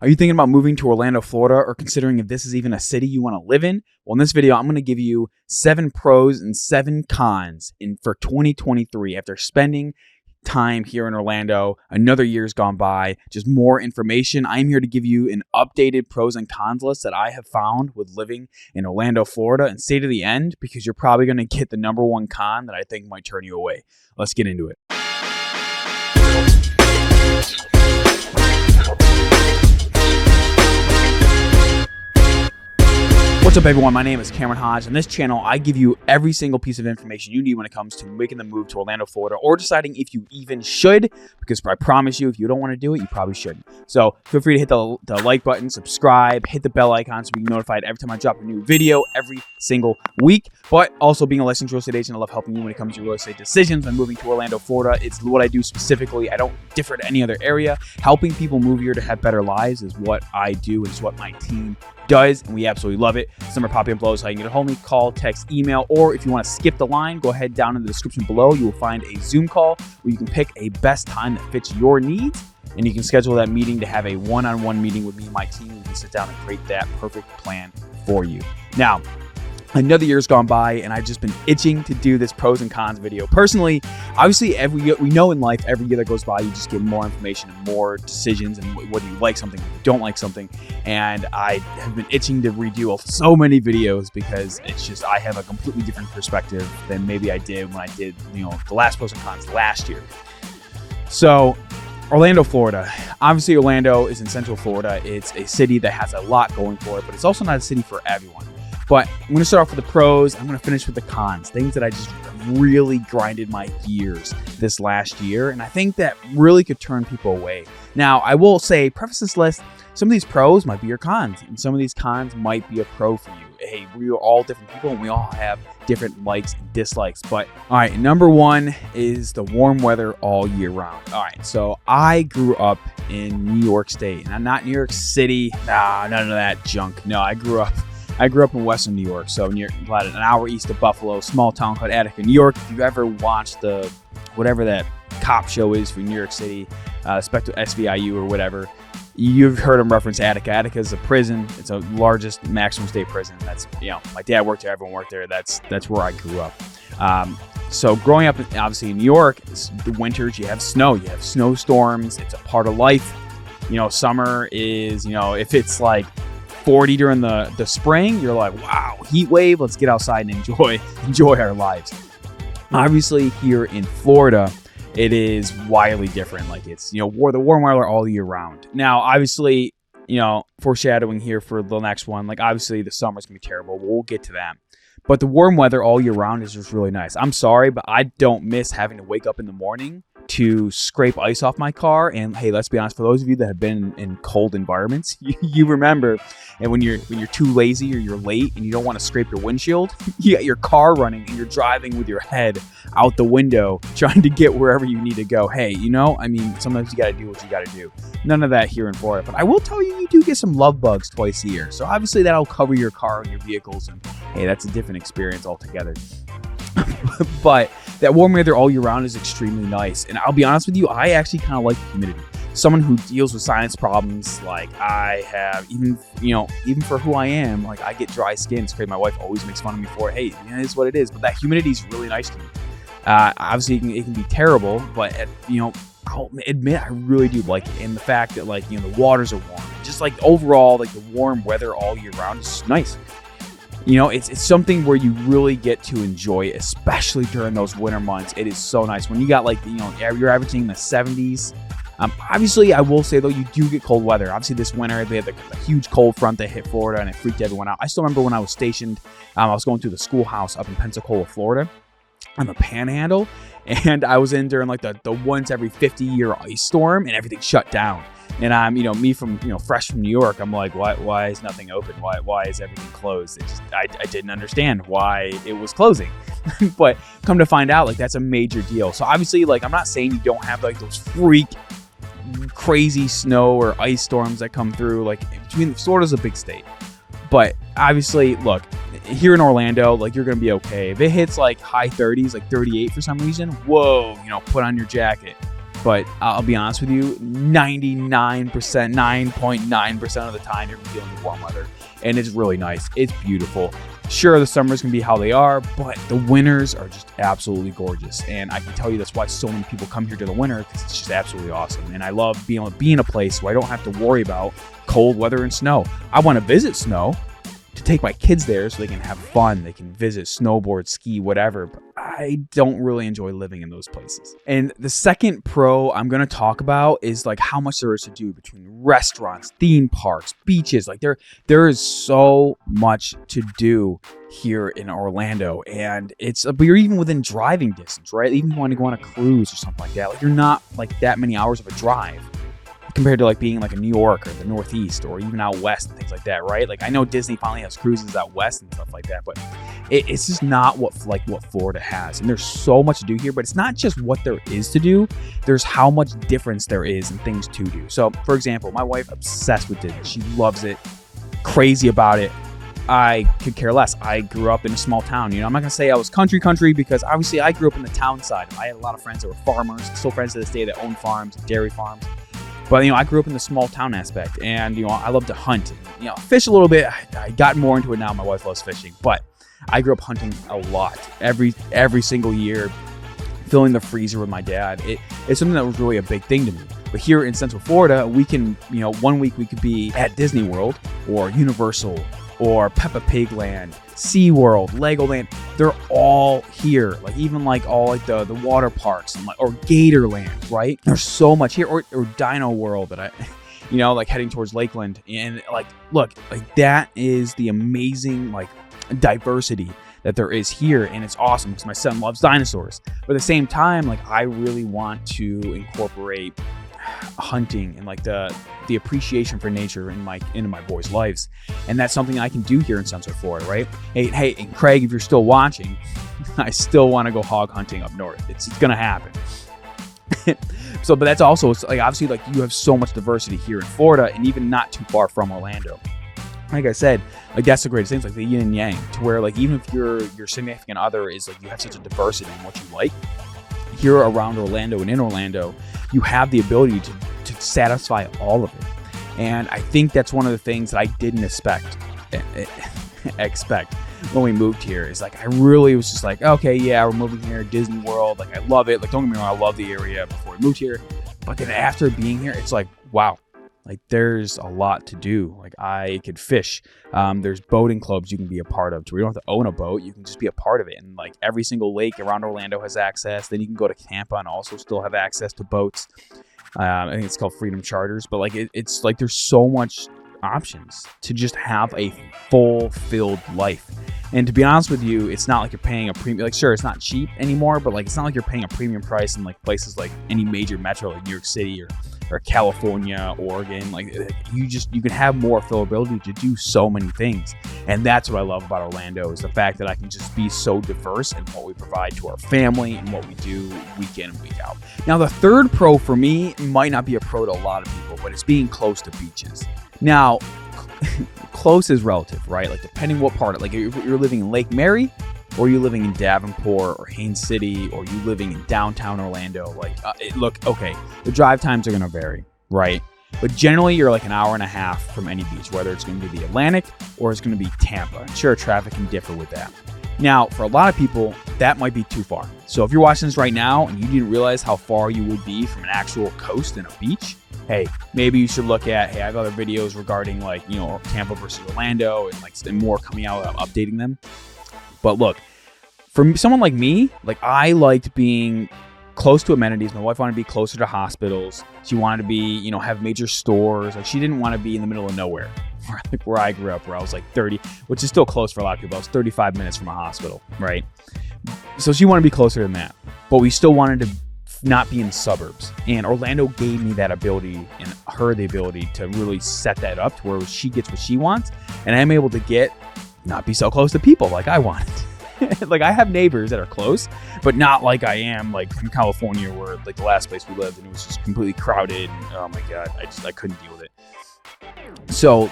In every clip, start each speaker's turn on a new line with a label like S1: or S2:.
S1: Are you thinking about moving to Orlando, Florida, or considering if this is even a city you want to live in? Well, in this video, I'm going to give you 7 pros and 7 cons for 2023 after spending time here in Orlando. Another year's gone by, just more information. I'm here to give you an updated pros and cons list that I have found with living in Orlando, Florida, and stay to the end because you're probably going to get the number one con that I think might turn you away. Let's get into it. What's up, everyone? My name is Cameron Hodge. On this channel, I give you every single piece of information you need when it comes to making the move to Orlando, Florida, or deciding if you even should, because I promise you, if you don't want to do it, you probably shouldn't. So feel free to hit the like button, subscribe, hit the bell icon so you can be notified every time I drop a new video every single week. But also, being a licensed real estate agent, I love helping you when it comes to real estate decisions when moving to Orlando, Florida. It's what I do specifically. I don't differ to any other area. Helping people move here to have better lives is what I do, and it's what my team does, and we absolutely love it. Some are popping up below so you can get a hold of me, call, text, email, or if you want to skip the line, go ahead down in the description below. You will find a Zoom call where you can pick a best time that fits your needs, and you can schedule that meeting to have a one-on-one meeting with me and my team. We can sit down and create that perfect plan for you. Now, another year's gone by, and I've just been itching to do this pros and cons video. Personally, obviously, we know in life, every year that goes by, you just get more information and more decisions, and whether you like something or you don't like something. And I have been itching to redo so many videos because it's just, I have a completely different perspective than maybe I did when I did, the last pros and cons last year. So, Orlando, Florida. Obviously, Orlando is in Central Florida. It's a city that has a lot going for it, but it's also not a city for everyone. But I'm going to start off with the pros. I'm going to finish with the cons, things that I just really grinded my gears this last year. And I think that really could turn people away. Now, I will say, preface this list, some of these pros might be your cons, and some of these cons might be a pro for you. Hey, we are all different people, and we all have different likes and dislikes. But all right, number one is the warm weather all year round. All right, so I grew up in New York State, and I'm not New York City. Nah, none of that junk. No, I grew up in Western New York, so near about an hour east of Buffalo, small town called Attica, New York. If you've ever watched whatever that cop show is for New York City, Spectre SVIU or whatever, you've heard them reference Attica. Attica is a prison. It's the largest maximum state prison. That's, my dad worked there, everyone worked there. That's where I grew up. So growing up, obviously in New York, the winters, you have snow, you have snowstorms. It's a part of life. Summer is, if it's like 40 during the spring, you're like, wow, heat wave, let's get outside and enjoy our lives. Obviously, here in Florida, it is wildly different. Like, it's, the warm weather all year round. Now, obviously, foreshadowing here for the next one, like, obviously the summer's gonna be terrible. We'll get to that. But the warm weather all year round is just really nice. I'm sorry, but I don't miss having to wake up in the morning to scrape ice off my car. And hey, let's be honest, for those of you that have been in cold environments, you remember, and when you're too lazy or you're late and you don't want to scrape your windshield, you got your car running and you're driving with your head out the window trying to get wherever you need to go. Hey, sometimes you got to do what you got to do. None of that here in Florida. But I will tell you, you do get some love bugs twice a year. So obviously that'll cover your car and your vehicles. And hey, that's a different experience altogether. But that warm weather all year round is extremely nice. And I'll be honest with you, I actually kind of like the humidity. Someone who deals with sinus problems, like I have, even for who I am, like I get dry skin. It's great. My wife always makes fun of me for it. Hey, it is what it is. But that humidity is really nice to me. Obviously, it can be terrible, but I'll admit I really do like it. And the fact that the waters are warm, just like overall, like the warm weather all year round is nice. It's something where you really get to enjoy, especially during those winter months. It is so nice when you got you're averaging in the 70s. Obviously, I will say though, you do get cold weather. Obviously, this winter they had the huge cold front that hit Florida and it freaked everyone out. I still remember when I was stationed. I was going through the schoolhouse up in Pensacola, Florida, on the Panhandle, and I was in during the once every 50-year ice storm, and everything shut down. And I'm, me from, fresh from New York, I'm like, why is nothing open? Why is everything closed? I didn't understand why it was closing. But come to find out, that's a major deal. So obviously, I'm not saying you don't have those freak crazy snow or ice storms that come through. Florida's a big state. But obviously, look, here in Orlando, you're going to be okay. If it hits high 30s, 38 for some reason, whoa, put on your jacket. But I'll be honest with you, 9.9% of the time you're dealing with warm weather. And it's really nice. It's beautiful. Sure, the summers can be how they are, but the winters are just absolutely gorgeous. And I can tell you that's why so many people come here to the winter, because it's just absolutely awesome. And I love being able to be in a place where I don't have to worry about cold weather and snow. I want to visit snow to take my kids there so they can have fun. They can visit, snowboard, ski, whatever. But I don't really enjoy living in those places. And the second pro I'm going to talk about is like how much there is to do between restaurants, theme parks, beaches. Like there is so much to do here in Orlando, and but you're even within driving distance, right? Even if you want to go on a cruise or something like that, like you're not like that many hours of a drive compared to like being like in New York or the Northeast or even out west and things like that, right? Like I know Disney finally has cruises out west and stuff like that, but it's just not what Florida has. And there's so much to do here, but it's not just what there is to do. There's how much difference there is in things to do. So for example, my wife obsessed with Disney. She loves it, crazy about it. I could care less. I grew up in a small town. You know, I'm not going to say I was country because obviously I grew up in the town side. I had a lot of friends that were farmers, still friends to this day that own farms, dairy farms. But, you know, I grew up in the small town aspect, and, you know, I love to hunt and, you know, fish a little bit. I got more into it now. My wife loves fishing, but I grew up hunting a lot every single year, filling the freezer with my dad. It's something that was really a big thing to me. But here in Central Florida, we can, you know, one week we could be at Disney World or Universal or Peppa Pig Land, SeaWorld, Legoland. They're all here. Like even like all like the water parks and or Gatorland, right? There's so much here. Or Dino World that I, you know, like heading towards Lakeland. And like, look, like that is the amazing like diversity that there is here. And it's awesome because my son loves dinosaurs. But at the same time, like I really want to incorporate hunting and like the appreciation for nature into my boys' lives, and that's something I can do here in Central Florida, right? Hey, and Craig, if you're still watching, I still want to go hog hunting up north. It's gonna happen. But that's also like obviously like you have so much diversity here in Florida, and even not too far from Orlando. Like I said, like that's the greatest thing. It's like the yin and yang, to where like even if your significant other is like you have such a diversity in what you like. Here around Orlando and in Orlando, you have the ability to satisfy all of it. And I think that's one of the things that I didn't expect when we moved here. Is like I really was just like, okay, yeah, we're moving here, Disney World, like I love it. Like don't get me wrong, I love the area before we moved here. But then after being here, it's like, wow, like there's a lot to do. Like I could fish. There's boating clubs you can be a part of. So you don't have to own a boat. You can just be a part of it. And like every single lake around Orlando has access. Then you can go to Tampa and also still have access to boats. I think it's called Freedom Charters. But like it's like there's so much options to just have a fulfilled life. And to be honest with you, it's not like you're paying a premium. Like, sure, it's not cheap anymore, but like it's not like you're paying a premium price in like places like any major metro like New York City or California, Oregon. Like you can have more availability to do so many things. And that's what I love about Orlando, is the fact that I can just be so diverse in what we provide to our family and what we do week in and week out. Now, the third pro for me might not be a pro to a lot of people, but it's being close to beaches. Now, close is relative, right? Like depending what part, like if you're living in Lake Mary, or you living in Davenport or Haines City, or you living in downtown Orlando, like look, okay, the drive times are going to vary, right? But generally you're like an hour and a half from any beach, whether it's going to be the Atlantic or it's going to be Tampa. And sure, traffic can differ with that. Now, for a lot of people, that might be too far. So if you're watching this right now and you didn't realize how far you would be from an actual coast and a beach, hey, maybe you should look at, I have other videos regarding like, you know, Tampa versus Orlando and more coming out, updating them. But look, for someone like me, like I liked being close to amenities. My wife wanted to be closer to hospitals. She wanted to be, you know, have major stores. Like she didn't want to be in the middle of nowhere, like where I grew up, where I was like 30, which is still close for a lot of people. I was 35 minutes from a hospital, right? So she wanted to be closer than that, but we still wanted to not be in suburbs. And Orlando gave me that ability and her the ability to really set that up to where she gets what she wants, and I'm able to not be so close to people like I wanted. Like I have neighbors that are close, but not like I am like in California, where like the last place we lived and it was just completely crowded. And, oh my God, I couldn't deal with it. So,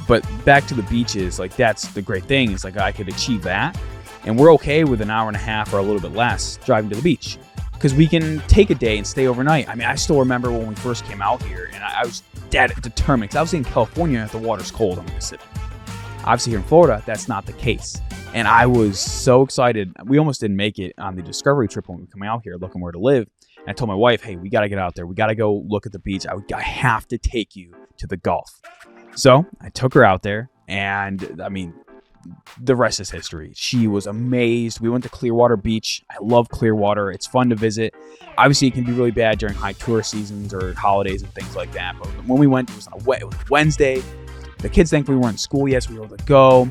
S1: but back to the beaches, like that's the great thing. Is like I could achieve that, and we're okay with an hour and a half or a little bit less driving to the beach. because we can take a day and stay overnight. I mean, I still remember when we first came out here, and I was dead determined, because obviously in California, the water's cold, I'm going to sit. Obviously here in Florida, that's not the case. And I was so excited. We almost didn't make it on the discovery trip when we were coming out here looking where to live. And I told my wife, hey, we got to get out there. We got to go look at the beach. I have to take you to the Gulf. So I took her out there, and I mean, the rest is history. She was amazed. We went to Clearwater Beach. I love Clearwater. It's fun to visit. Obviously, it can be really bad during high tourist seasons or holidays and things like that. But when we went, it was on a Wednesday. The kids thankfully weren't in school yet, so we were able to go.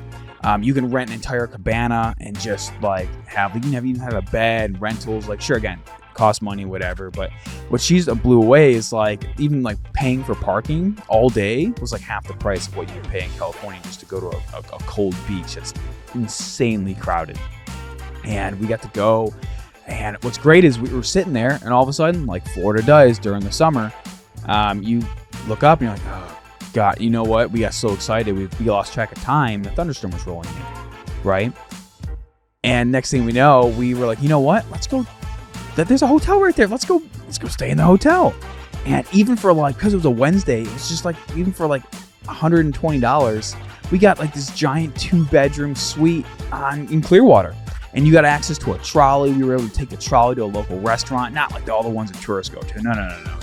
S1: You can rent an entire cabana and just like even have a bed, rentals. Like, sure, again, cost money, whatever. But what she's blew away is like even like paying for parking all day was like half the price of what you would pay in California just to go to a cold beach. It's insanely crowded. And we got to go. And what's great is we were sitting there, and all of a sudden, like Florida does during the summer, you look up and you're like, oh God, you know what? We got so excited. We lost track of time. The thunderstorm was rolling in, right? And next thing we know, we were like, you know what? Let's go. There's a hotel right there. Let's go stay in the hotel. And even for like, because it was a Wednesday, it was just like, even for like $120, we got like this giant 2-bedroom suite in Clearwater. And you got access to a trolley. We were able to take the trolley to a local restaurant, not like all the ones that tourists go to. No.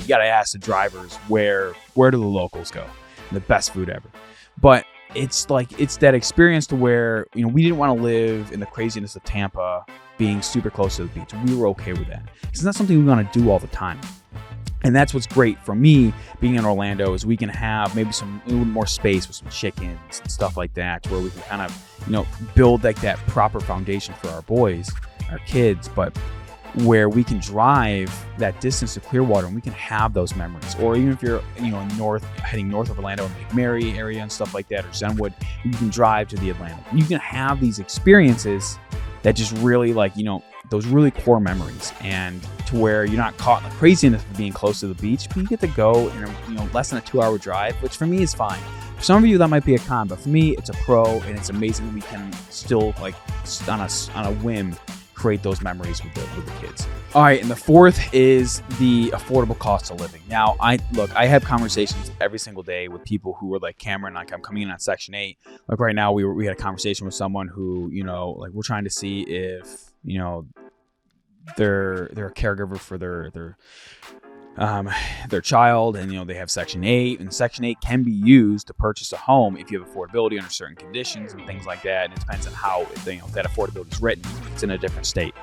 S1: You got to ask the drivers where do the locals go? The best food ever. But it's that experience to where, you know, we didn't want to live in the craziness of Tampa being super close to the beach. We were okay with that. It's not something we want to do all the time. And that's what's great for me being in Orlando, is we can have maybe a little more space with some chickens and stuff like that, where we can kind of, you know, build like that proper foundation for our boys, our kids, but where we can drive that distance to Clearwater and we can have those memories. Or even if you're, you know, heading north of Orlando in the McMurray area and stuff like that, or Zenwood, you can drive to the Atlantic. And you can have these experiences that just really, like, you know, those really core memories, and to where you're not caught in the craziness of being close to the beach, but you get to go in a, you know, less than a 2-hour drive, which for me is fine. For some of you that might be a con, but for me it's a pro, and it's amazing that we can still, like, on a whim, create those memories with the kids. All right, and the fourth is the affordable cost of living. Now, I have conversations every single day with people who are like, Cameron, like, I'm coming in on Section 8. Like right now, we had a conversation with someone who, you know, like, we're trying to see if, you know, they're a caregiver for their child, and, you know, they have Section 8, and Section 8 can be used to purchase a home if you have affordability under certain conditions and things like that. And it depends on how, you know, that affordability is written. It's in a different state.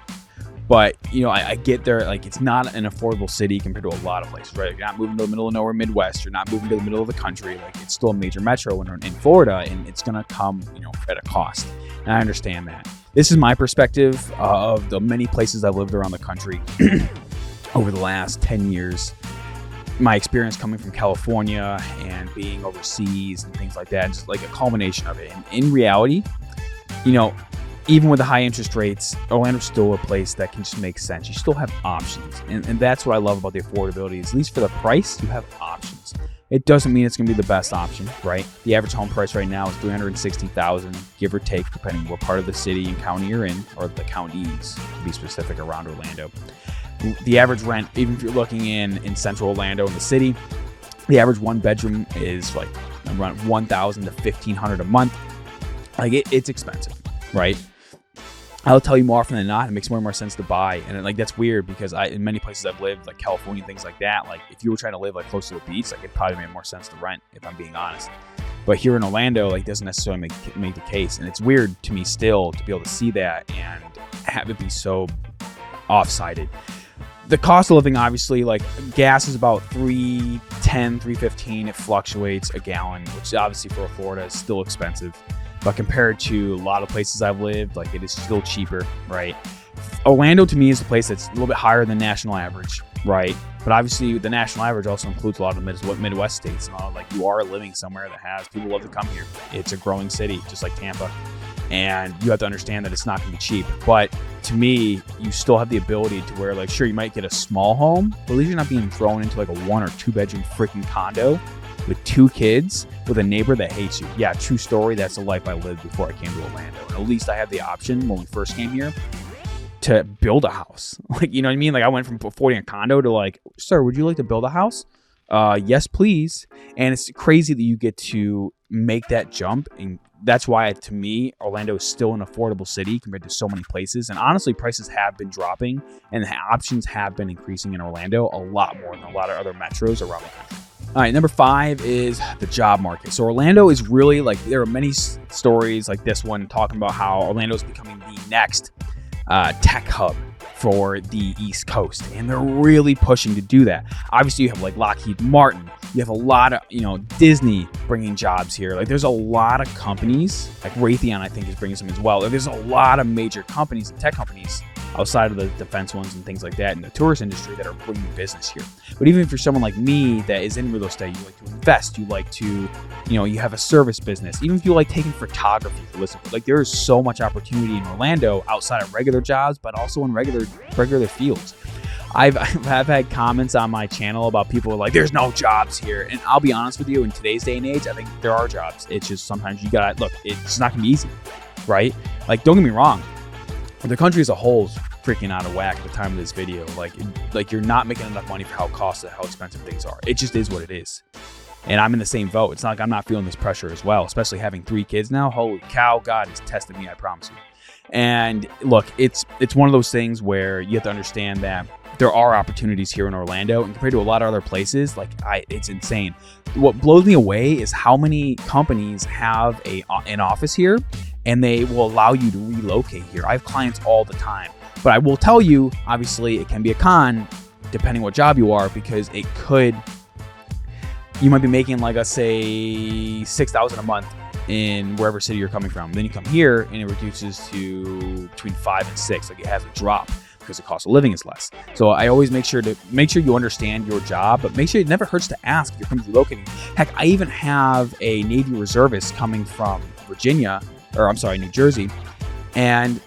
S1: But, you know, I get there, like, it's not an affordable city compared to a lot of places, right? You're not moving to the middle of nowhere, Midwest. You're not moving to the middle of the country. Like, it's still a major metro in Florida, and it's going to come, you know, at a cost. And I understand that. This is my perspective of the many places I've lived around the country over the last 10 years. My experience coming from California and being overseas and things like that, and just like a culmination of it. And in reality, you know, even with the high interest rates, Orlando's still a place that can just make sense. You still have options. And that's what I love about the affordability, is at least for the price, you have options. It doesn't mean it's going to be the best option, right? The average home price right now is $360,000, give or take, depending what part of the city and county you're in, or the counties, to be specific, around Orlando. The average rent, even if you're looking in central Orlando in the city, the average 1-bedroom is like around $1,000 to $1,500 a month. Like, it's expensive, right? I'll tell you, more often than not, it makes more and more sense to buy. And like, that's weird, because in many places I've lived, like California, things like that, like if you were trying to live like close to the beach, like it probably made more sense to rent, if I'm being honest. But here in Orlando, like, doesn't necessarily make the case. And it's weird to me still to be able to see that and have it be so off-sided. The cost of living, obviously, like, gas is about $3.10, $3.15. It fluctuates a gallon, which obviously for Florida is still expensive. But compared to a lot of places I've lived, like, it is still cheaper, right? Orlando, to me, is a place that's a little bit higher than national average, right? But obviously, the national average also includes a lot of the Midwest states. And like, you are living somewhere that has people love to come here. It's a growing city, just like Tampa. And you have to understand that it's not going to be cheap. But to me, you still have the ability to where, like, sure, you might get a small home, but at least you're not being thrown into like a 1 or 2-bedroom freaking condo with 2 kids with a neighbor that hates you. Yeah, true story. That's the life I lived before I came to Orlando. And at least I had the option when we first came here to build a house. Like, you know what I mean? Like I went from affording a condo to like, sir, would you like to build a house? Yes, please. And it's crazy that you get to make that jump. And that's why, to me, Orlando is still an affordable city compared to so many places. And honestly, prices have been dropping and the options have been increasing in Orlando a lot more than a lot of other metros around the country. All right, number 5 is the job market. So Orlando is really like, there are many stories like this one talking about how Orlando is becoming the next tech hub for the East Coast, and they're really pushing to do that. Obviously, you have like Lockheed Martin, you have a lot of, Disney bringing jobs here. Like there's a lot of companies, like Raytheon, I think, is bringing some as well. There's a lot of major companies and tech companies outside of the defense ones and things like that in the tourist industry that are bringing business here. But even if you're someone like me that is in real estate, you like to invest, you like to, you have a service business, even if you like taking photography, like there is so much opportunity in Orlando outside of regular jobs, but also in regular fields. I've had comments on my channel about people like, there's no jobs here. And I'll be honest with you, in today's day and age, I think there are jobs. It's just sometimes you gotta, look, it's not gonna be easy, right? Like, don't get me wrong. The country as a whole is freaking out of whack at the time of this video. Like you're not making enough money for how expensive things are. It just is what it is. And I'm in the same boat. It's not like I'm not feeling this pressure as well, especially having 3 kids now. Holy cow, God is testing me, I promise you. And look, it's one of those things where you have to understand that there are opportunities here in Orlando, and compared to a lot of other places, it's insane. What blows me away is how many companies have an office here, and they will allow you to relocate here. I have clients all the time, but I will tell you, obviously, it can be a con depending what job you are, because you might be making, like, let's say $6,000 a month in wherever city you're coming from. Then you come here and it reduces to between 5 and 6. Like, it has a drop because the cost of living is less. So I always make sure you understand your job, but make sure it never hurts to ask if you're coming to relocating. Heck, I even have a Navy reservist coming from New Jersey, and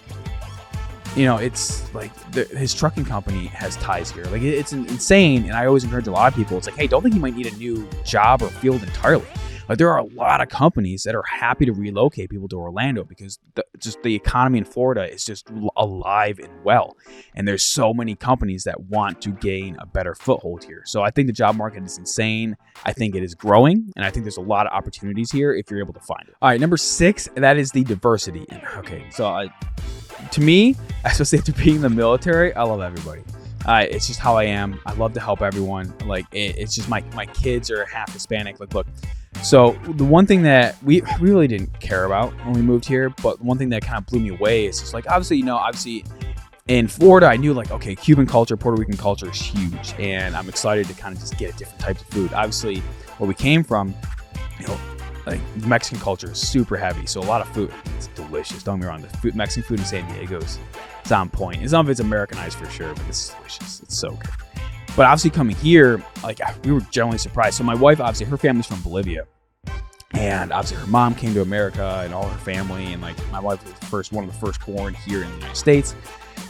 S1: it's like his trucking company has ties here. Like, it's insane. And I always encourage a lot of people. It's like, hey, don't think you might need a new job or field entirely. Like, there are a lot of companies that are happy to relocate people to Orlando because the economy in Florida is just alive and well. And there's so many companies that want to gain a better foothold here. So I think the job market is insane. I think it is growing, and I think there's a lot of opportunities here if you're able to find it. All right, number 6, that is the diversity. Okay, so to me, especially after being in the military, I love everybody. It's just how I am. I love to help everyone. Like, it's just my kids are half Hispanic. Like, look, so the one thing that we really didn't care about when we moved here, but one thing that kind of blew me away is just like, obviously in Florida, I knew like, okay, Cuban culture, Puerto Rican culture is huge, and I'm excited to kind of just get at different types of food. Obviously, where we came from, like Mexican culture is super heavy, so a lot of food. It's delicious. Don't get me wrong, the Mexican food in San Diego is on point. And some of it's Americanized for sure, but it's delicious. It's so good. But obviously coming here, like, we were generally surprised. So my wife, obviously, her family's from Bolivia, and obviously her mom came to America and all her family, and like my wife was one of the first born here in the United States.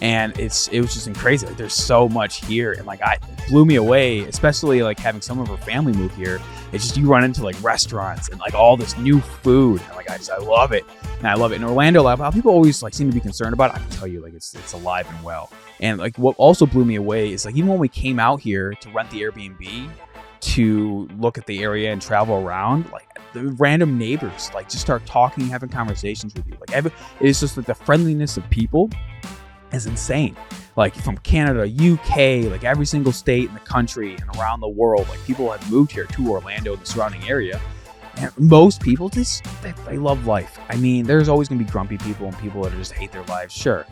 S1: And it was just crazy. Like, there's so much here, and like it blew me away, especially like having some of her family move here. It's just, you run into like restaurants and like all this new food, and like I love it. And I love it. In Orlando, a lot of people always like seem to be concerned about it. I can tell you, like, it's alive and well. And like what also blew me away is like, even when we came out here to rent the Airbnb to look at the area and travel around, like the random neighbors like just start talking, having conversations with you. Like, it's just like the friendliness of people is insane. Like, from Canada, UK, like every single state in the country and around the world, like people have moved here to Orlando and the surrounding area. And most people they love life. I mean, there's always gonna be grumpy people and people that just hate their lives, sure.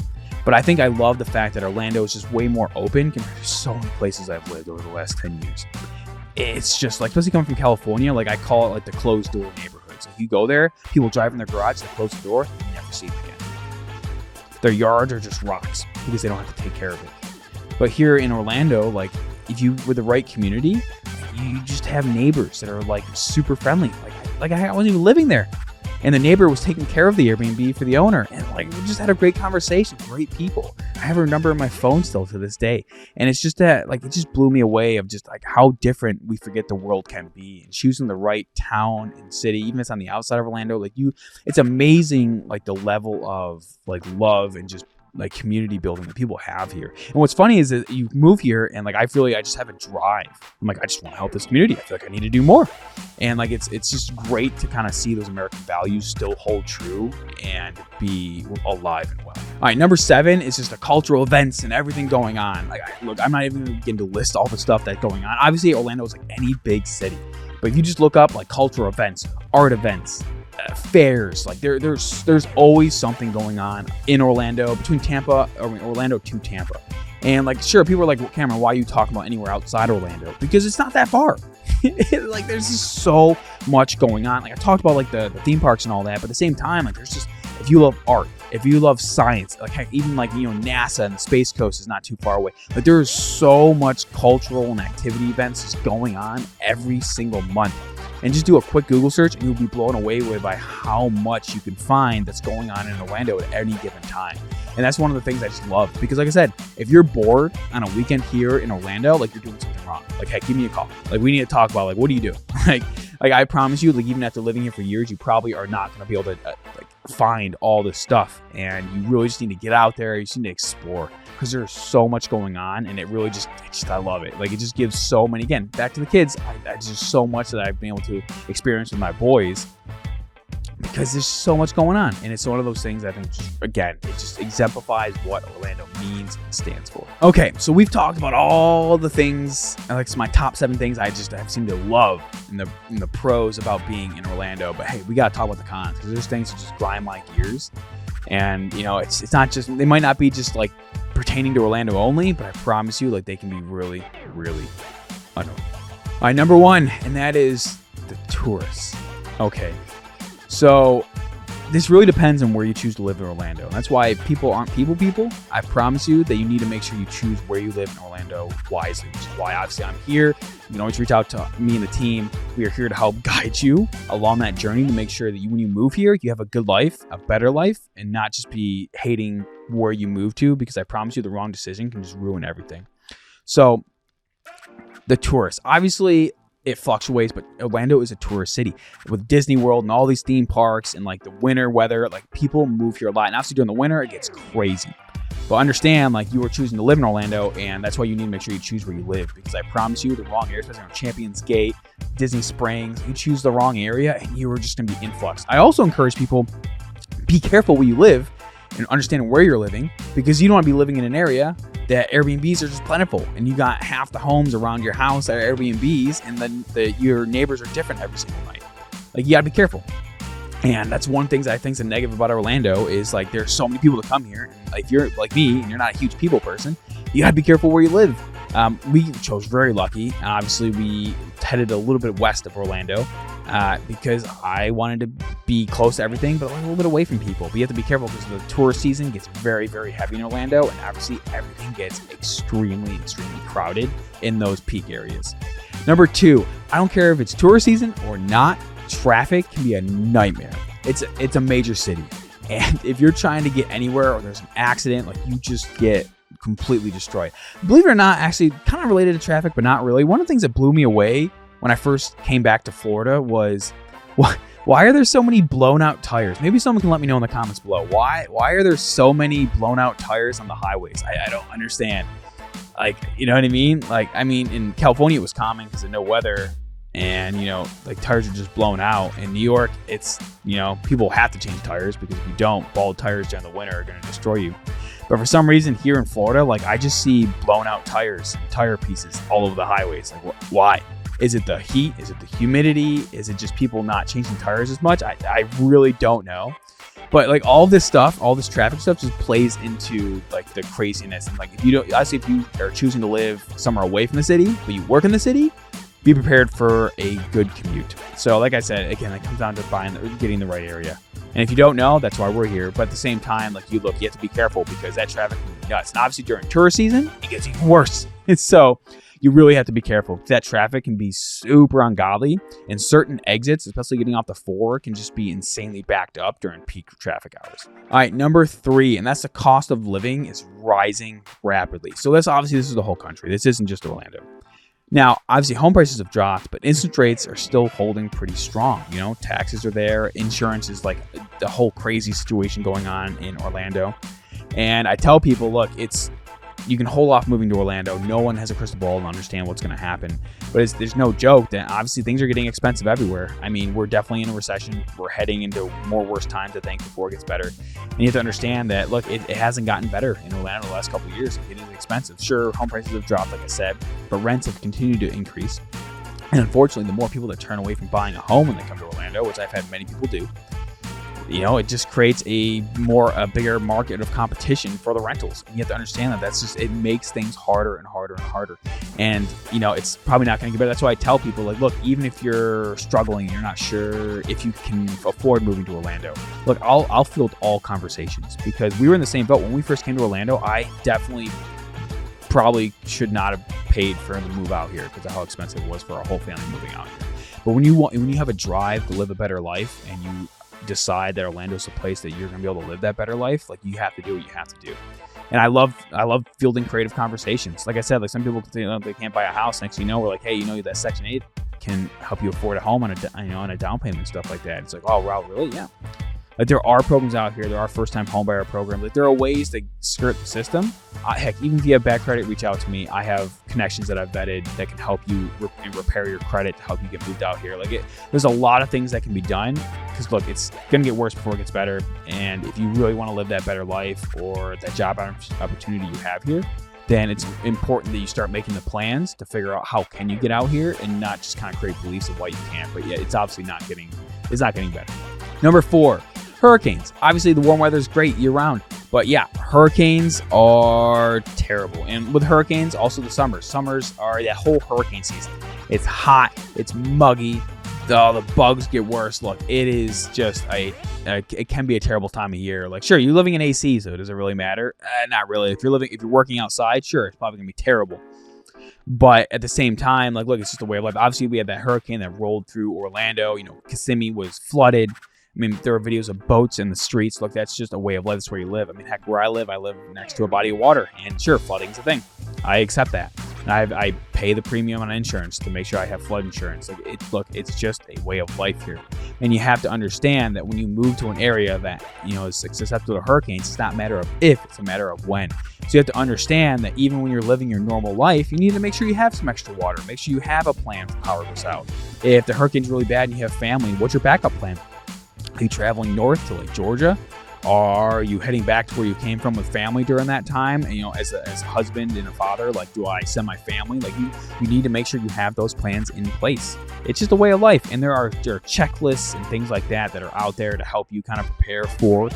S1: But I think I love the fact that Orlando is just way more open compared to so many places I've lived over the last 10 years. It's just like, especially coming from California, like I call it like the closed door neighborhoods. If you go there, people drive in their garage, they close the door, you never see them again. Their yards are just rocks because they don't have to take care of it. But here in Orlando, like, if you were the right community, you just have neighbors that are like super friendly. Like I wasn't even living there, and the neighbor was taking care of the Airbnb for the owner, and like we just had a great conversation. Great people. I have her number in my phone still to this day, and it's just that, like, it just blew me away of just like how different we forget the world can be. And choosing the right town and city, even if it's on the outside of Orlando, like it's amazing, like the level of like love and just like community building that people have here. And what's funny is that you move here and like I just have a drive. I'm like, I just want to help this community. I feel like I need to do more. And like it's just great to kind of see those American values still hold true and be alive and well. All right, number 7 is just the cultural events and everything going on. Like I'm not even going to list all the stuff that's going on. Obviously, Orlando is like any big city. But if you just look up like cultural events, art events, fairs, like there's always something going on in Orlando Orlando to Tampa. And like, sure, people are like, well, Cameron, why are you talking about anywhere outside Orlando? Because it's not that far. Like there's just so much going on. Like I talked about like the theme parks and all that, but at the same time, like there's just, if you love art, if you love science, like heck, even like, NASA and the Space Coast is not too far away. Like there is so much cultural and activity events just going on every single month. And just do a quick Google search and you'll be blown away by how much you can find that's going on in Orlando at any given time. And that's one of the things I just love, because like I said, if you're bored on a weekend here in Orlando, like you're doing something wrong. Like, hey, give me a call. Like we need to talk about like, what do you do? like I promise you, like even after living here for years, you probably are not going to be able to find all this stuff. And you really just need to get out there. You just need to explore, because there's so much going on, and it really just I love it. Like it just gives so many, again, back to the kids, I just so much that I've been able to experience with my boys, because there's so much going on. And it's one of those things I think, again, it just exemplifies what Orlando means and stands for. Okay, so we've talked about all the things, like my top 7 things I seem to love in the pros about being in Orlando. But hey, we got to talk about the cons, because there's things that just grind my gears. And it's not just, they might not be just like pertaining to Orlando only, but I promise you, like they can be really, really annoying. All right, number 1, and that is the tourists. Okay, so this really depends on where you choose to live in Orlando. And that's why people aren't people. I promise you that you need to make sure you choose where you live in Orlando wisely, which is why obviously I'm here. You can always reach out to me and the team. We are here to help guide you along that journey to make sure that when you move here, you have a good life, a better life, and not just be hating where you move to, because I promise you the wrong decision can just ruin everything. So the tourists, obviously, it fluctuates, but Orlando is a tourist city with Disney World and all these theme parks and like the winter weather. Like people move here a lot, and obviously during the winter it gets crazy. But understand, like you are choosing to live in Orlando, and that's why you need to make sure you choose where you live, because I promise you the wrong area, especially on Champions Gate, Disney Springs, you choose the wrong area and you are just going to be influxed. I also encourage people, be careful where you live and understand where you're living, because you don't want to be living in an area that Airbnbs are just plentiful and you got half the homes around your house that are Airbnbs, and then your neighbors are different every single night. Like you got to be careful. And that's one thing that I think is a negative about Orlando, is like there's so many people to come here. Like if you're like me and you're not a huge people person, you got to be careful where you live. We chose very lucky. Obviously, we headed a little bit west of Orlando because I wanted to be close to everything, but a little bit away from people. But you have to be careful, because the tourist season gets very, very heavy in Orlando, and obviously everything gets extremely, extremely crowded in those peak areas. Number 2, I don't care if it's tourist season or not, traffic can be a nightmare. It's a major city, and if you're trying to get anywhere or there's an accident, like you just get completely destroyed. Believe it or not, actually kind of related to traffic, but not really. One of the things that blew me away when I first came back to Florida was, why are there so many blown out tires? Maybe someone can let me know in the comments below. Why are there so many blown out tires on the highways? I don't understand. Like, you know what I mean? Like, I mean, in California, it was common because of no weather, and, like tires are just blown out. In New York, it's, people have to change tires, because if you don't, bald tires during the winter are going to destroy you. But for some reason here in Florida, like I just see blown out tires, tire pieces all over the highways. Like, why? Is it the heat? Is it the humidity? Is it just people not changing tires as much? I really don't know. But like all this stuff, all this traffic stuff just plays into like the craziness. And like if you are choosing to live somewhere away from the city, but you work in the city, be prepared for a good commute. So like I said, again, it comes down to getting the right area. And if you don't know, that's why we're here. But at the same time, like you have to be careful, because that traffic can be nuts. And obviously during tourist season, it gets even worse. And so you really have to be careful. That traffic can be super ungodly, and certain exits, especially getting off the 4, can just be insanely backed up during peak traffic hours. All right, number 3, and that's the cost of living is rising rapidly. So this is the whole country. This isn't just Orlando. Now, obviously, home prices have dropped, but interest rates are still holding pretty strong. Taxes are there. Insurance is like the whole crazy situation going on in Orlando. And I tell people, look, you can hold off moving to Orlando. No one has a crystal ball to understand what's going to happen. But there's no joke that obviously things are getting expensive everywhere. I mean, we're definitely in a recession. We're heading into more worse times, I think, before it gets better. And you have to understand that, look, it hasn't gotten better in Orlando the last couple of years. It is expensive. Sure, home prices have dropped, like I said, but rents have continued to increase. And unfortunately, the more people that turn away from buying a home when they come to Orlando, which I've had many people do, it just creates a bigger market of competition for the rentals. And you have to understand that it makes things harder and harder and harder. And, it's probably not going to get better. That's why I tell people, like, look, even if you're struggling, you're not sure if you can afford moving to Orlando, look, I'll field all conversations, because we were in the same boat. When we first came to Orlando, I definitely probably should not have paid for him to move out here because of how expensive it was for our whole family moving out here. But when you have a drive to live a better life, and you decide that Orlando's a place that you're going to be able to live that better life, like, you have to do what you have to do. And I love fielding creative conversations. Like I said, like, some people they can't buy a house. Next thing you know, we're like, hey, that Section 8 can help you afford a home on a down payment and stuff like that. It's like, oh wow, really? Yeah. Like, there are programs out here. There are first-time homebuyer programs. Like, there are ways to skirt the system. Heck, even if you have bad credit, reach out to me. I have connections that I've vetted that can help you repair your credit to help you get moved out here. There's a lot of things that can be done, because, look, it's going to get worse before it gets better. And if you really want to live that better life or that job opportunity you have here, then it's important that you start making the plans to figure out how can you get out here, and not just kind of create beliefs of why you can't. But yeah, it's obviously not getting better. Number 4. Hurricanes. Obviously, the warm weather is great year-round, but yeah, hurricanes are terrible. And with hurricanes, also the summers. Summers are that whole hurricane season. It's hot, it's muggy, the bugs get worse. Look, it is just it can be a terrible time of year. Like, sure, you're living in AC, so does it really matter? Not really. If you're working outside, sure, it's probably gonna be terrible. But at the same time, like, look, it's just a way of life. Obviously, we had that hurricane that rolled through Orlando. Kissimmee was flooded. I mean, there are videos of boats in the streets. Look, that's just a way of life. That's where you live. I mean, heck, where I live next to a body of water. And sure, flooding's a thing. I accept that. I pay the premium on insurance to make sure I have flood insurance. It's just a way of life here. And you have to understand that when you move to an area that, is susceptible to hurricanes, it's not a matter of if, it's a matter of when. So you have to understand that even when you're living your normal life, you need to make sure you have some extra water. Make sure you have a plan if power goes out. If the hurricane's really bad and you have family, what's your backup plan? Are you traveling north to Georgia? Are you heading back to where you came from with family during that time? And, as a husband and a father, like, do I send my family? Like, you need to make sure you have those plans in place. It's just a way of life. And there are checklists and things like that are out there to help you kind of prepare for,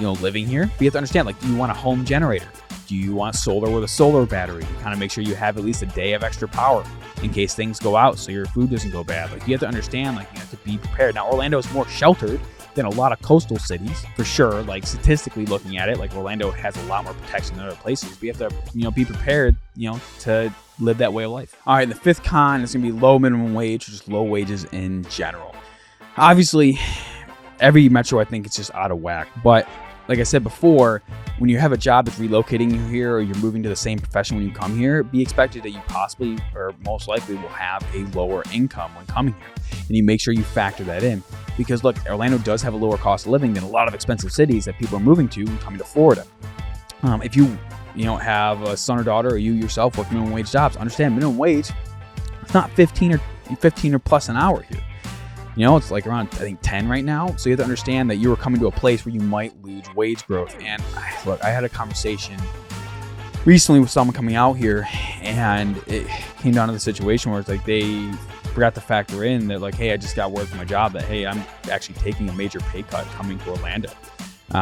S1: living here. But you have to understand, like, do you want a home generator? Do you want solar with a solar battery? You kind of make sure you have at least a day of extra power in case things go out so your food doesn't go bad. Like, you have to understand, like, you have to be prepared. Now, Orlando is more sheltered than a lot of coastal cities, for sure. Like, statistically looking at it, like, Orlando has a lot more protection than other places. But you have to, be prepared, to live that way of life. All right, the 5th con is going to be low minimum wage, or just low wages in general. Obviously, every metro, I think, it's just out of whack. But like I said before, when you have a job that's relocating you here, or you're moving to the same profession when you come here, be expected that you possibly, or most likely, will have a lower income when coming here. And you make sure you factor that in. Because, look, Orlando does have a lower cost of living than a lot of expensive cities that people are moving to when coming to Florida. If you have a son or daughter, or you yourself work minimum wage jobs, understand minimum wage, it's not 15 or plus an hour here. It's like around, I think, 10 right now. So you have to understand that you are coming to a place where you might lose wage growth. And look, I had a conversation recently with someone coming out here, and it came down to the situation where it's like they forgot to factor in that, like, hey, I just got word from my job that, hey, I'm actually taking a major pay cut coming to Orlando.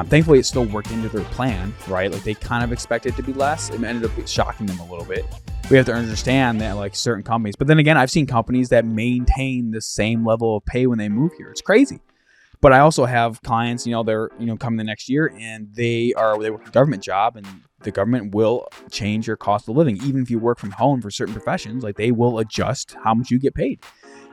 S1: Thankfully, it still worked into their plan, right? Like, they kind of expected it to be less. It ended up shocking them a little bit. We have to understand that, like, certain companies, but then again, I've seen companies that maintain the same level of pay when they move here. It's crazy. But I also have clients, they're, coming the next year, and they work a government job, and the government will change your cost of living. Even if you work from home for certain professions, like, they will adjust how much you get paid.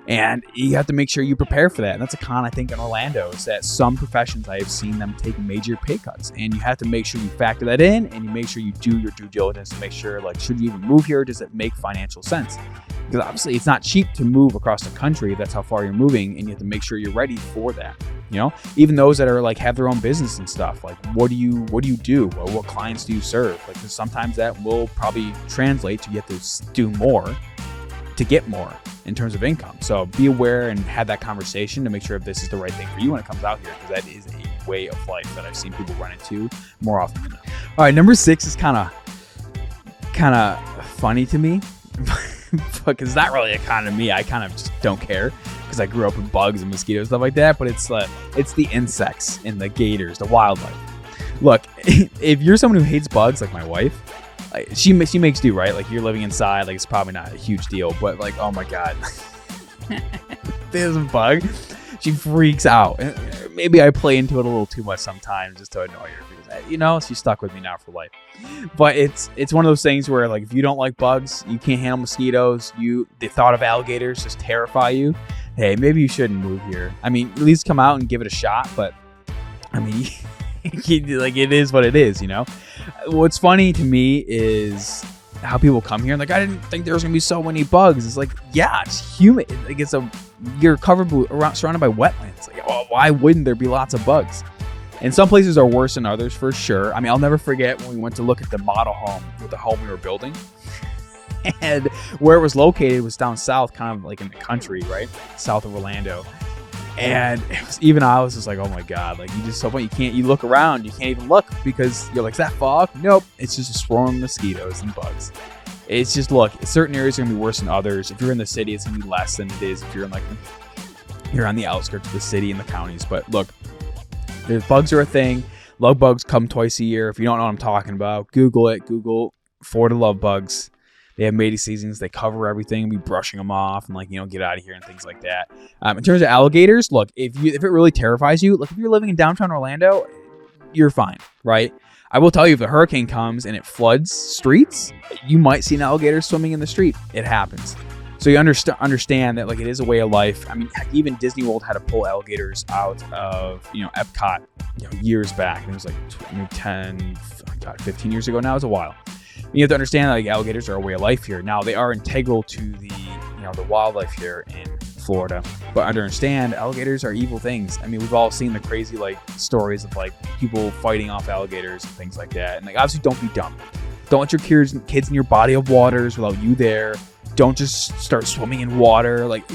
S1: And you have to make sure you prepare for that. And that's a con, I think, in Orlando, is that some professions, I have seen them take major pay cuts. And you have to make sure you factor that in, and you make sure you do your due diligence to make sure, like, should you even move here? Does it make financial sense? Because obviously it's not cheap to move across the country. That's how far you're moving, and you have to make sure you're ready for that. You know, even those that are like have their own business and stuff, like what do you do, or what clients do you serve? Like, because sometimes that will probably translate to get to do more, to get more in terms of income. So be aware and have that conversation to make sure if this is the right thing for you when it comes out here, because that is a way of life that I've seen people run into more often than not. All right, number 6 is kind of funny to me, because it's not really a kind of me. I kind of just don't care, because I grew up with bugs and mosquitoes and stuff like that. But it's the insects and the gators, the wildlife. Look, if you're someone who hates bugs, like my wife, like she makes do, right? Like, you're living inside, like it's probably not a huge deal. But like, oh my god, there's a bug, she freaks out. Maybe I play into it a little too much sometimes just to annoy her, because you know, she's stuck with me now for life. But it's one of those things where, like, if you don't like bugs, you can't handle mosquitoes, the thought of alligators just terrify you. Hey, maybe you shouldn't move here. I mean, at least come out and give it a shot. But I mean, like, it is what it is, you know. What's funny to me is how people come here and like, I didn't think there was gonna be so many bugs. It's like, yeah, it's humid. Like, you're surrounded by wetlands. Like, well, why wouldn't there be lots of bugs? And some places are worse than others, for sure. I mean, I'll never forget when we went to look at the model home with the home we were building. And where it was located was down south, kind of like in the country, right? South of Orlando. And I was just like, oh my God, like, you look around, you can't even look, because you're like, is that fog? Nope. It's just a swarm of mosquitoes and bugs. It's just, look, certain areas are going to be worse than others. If you're in the city, it's going to be less than it is if you're on the outskirts of the city and the counties. But look, the bugs are a thing. Love bugs come twice a year. If you don't know what I'm talking about, Google it. Google Florida love bugs. They have mating seasons. They cover everything. Be brushing them off and, like, you know, get out of here and things like that. In terms of alligators, look, if it really terrifies you, look, if you're living in downtown Orlando, you're fine, right? I will tell you, if a hurricane comes and it floods streets, you might see an alligator swimming in the street. It happens. So you understand that, like, it is a way of life. I mean, heck, even Disney World had to pull alligators out of, you know, Epcot, you know, years back. And it was like 15 years ago now. It was a while. You have to understand that, like, alligators are a way of life here. Now, they are integral to the wildlife here in Florida. But understand, alligators are evil things. I mean, we've all seen the crazy, like, stories of, like, people fighting off alligators and things like that. And, like, obviously, don't be dumb. Don't let your kids in your body of waters without you there. Don't just start swimming in water. Like,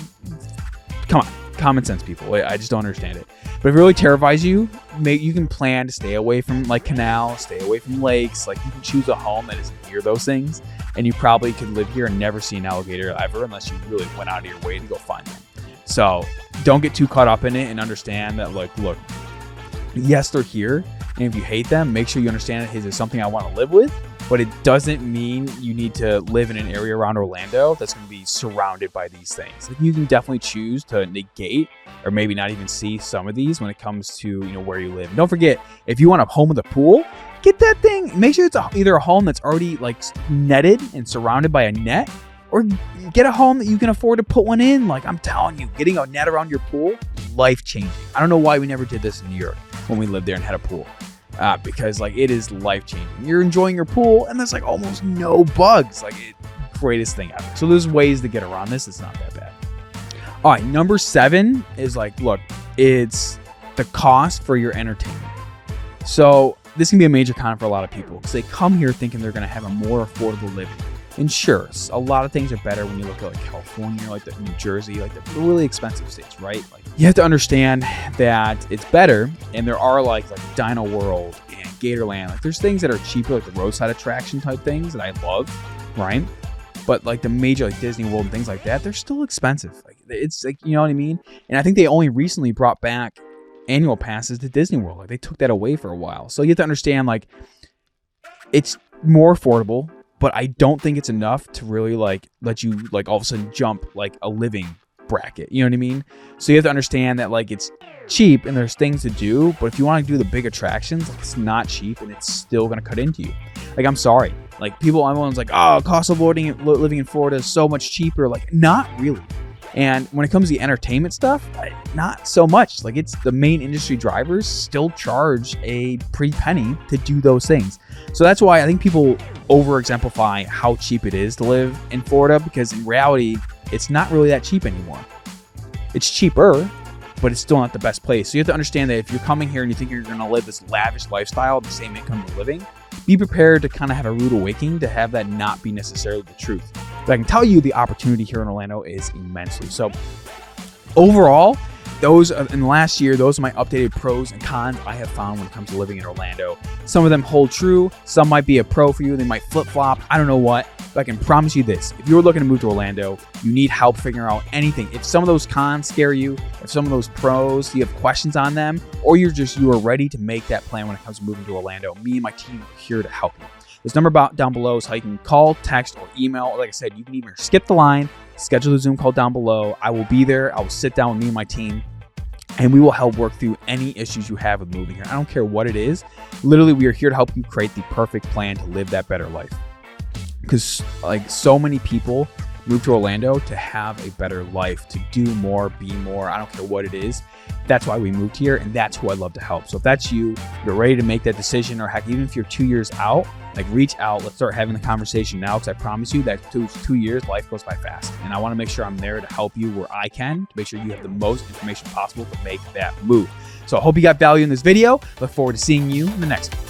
S1: come on. Common sense, people. I just don't understand it. But if it really terrifies you, you can plan to stay away from, like, canals, stay away from lakes. Like, you can choose a home that isn't near those things, and you probably could live here and never see an alligator ever, unless you really went out of your way to go find them. So don't get too caught up in it, and understand that, like, look, yes, they're here, and if you hate them, make sure you understand that this is something I want to live with. But it doesn't mean you need to live in an area around Orlando that's going to be surrounded by these things. Like, you can definitely choose to negate or maybe not even see some of these when it comes to, you know, where you live. And don't forget, if you want a home with a pool, get that thing. Make sure it's either a home that's already, like, netted and surrounded by a net, or get a home that you can afford to put one in. Like, I'm telling you, getting a net around your pool, life-changing. I don't know why we never did this in New York when we lived there and had a pool. Because, like, it is life-changing. You're enjoying your pool, and there's, like, almost no bugs. Like, greatest thing ever. So there's ways to get around this. It's not that bad. All right, number 7 is, like, look, it's the cost for your entertainment. So this can be a major con for a lot of people, because they come here thinking they're going to have a more affordable living. And sure, a lot of things are better when you look at, like, California, like the New Jersey, like the really expensive states, right? Like, you have to understand that it's better, and there are like Dino World and Gatorland. Like, there's things that are cheaper, like the roadside attraction type things that I love, right? But, like, the major, like Disney World and things like that, they're still expensive. Like, it's like, you know what I mean? And I think they only recently brought back annual passes to Disney World. Like, they took that away for a while. So you have to understand, like, it's more affordable, but I don't think it's enough to really, like, let you, like, all of a sudden jump, like, a living bracket. You know what I mean? So you have to understand that, like, it's cheap and there's things to do, but if you want to do the big attractions, like, it's not cheap and it's still going to cut into you. Like, I'm sorry. Like, everyone's like, oh, cost of living in Florida is so much cheaper. Like, not really. And when it comes to the entertainment stuff, not so much. Like, it's the main industry drivers still charge a pretty penny to do those things. So that's why I think people over-exemplify how cheap it is to live in Florida, because in reality, it's not really that cheap anymore. It's cheaper, but it's still not the best place. So you have to understand that if you're coming here and you think you're going to live this lavish lifestyle, the same income you're living, be prepared to kind of have a rude awakening to have that not be necessarily the truth. But I can tell you the opportunity here in Orlando is immensely. So overall, those in the last year, those are my updated pros and cons I have found when it comes to living in Orlando. Some of them hold true. Some might be a pro for you. They might flip-flop. I don't know what. But I can promise you this. If you're looking to move to Orlando, you need help figuring out anything. If some of those cons scare you, if some of those pros, you have questions on them, or you are ready to make that plan when it comes to moving to Orlando, me and my team are here to help you. This number down below is how you can call, text, or email. Or like I said, you can even skip the line, schedule a Zoom call down below. I will be there. I will sit down with me and my team, and we will help work through any issues you have with moving here. I don't care what it is. Literally, we are here to help you create the perfect plan to live that better life. Because like so many people move to Orlando to have a better life, to do more, be more. I don't care what it is. That's why we moved here, and that's who I'd love to help. So if that's you, you're ready to make that decision, or heck, even if you're 2 years out, like reach out. Let's start having the conversation now, because I promise you that 2 years, life goes by fast. And I want to make sure I'm there to help you where I can, to make sure you have the most information possible to make that move. So I hope you got value in this video. Look forward to seeing you in the next one.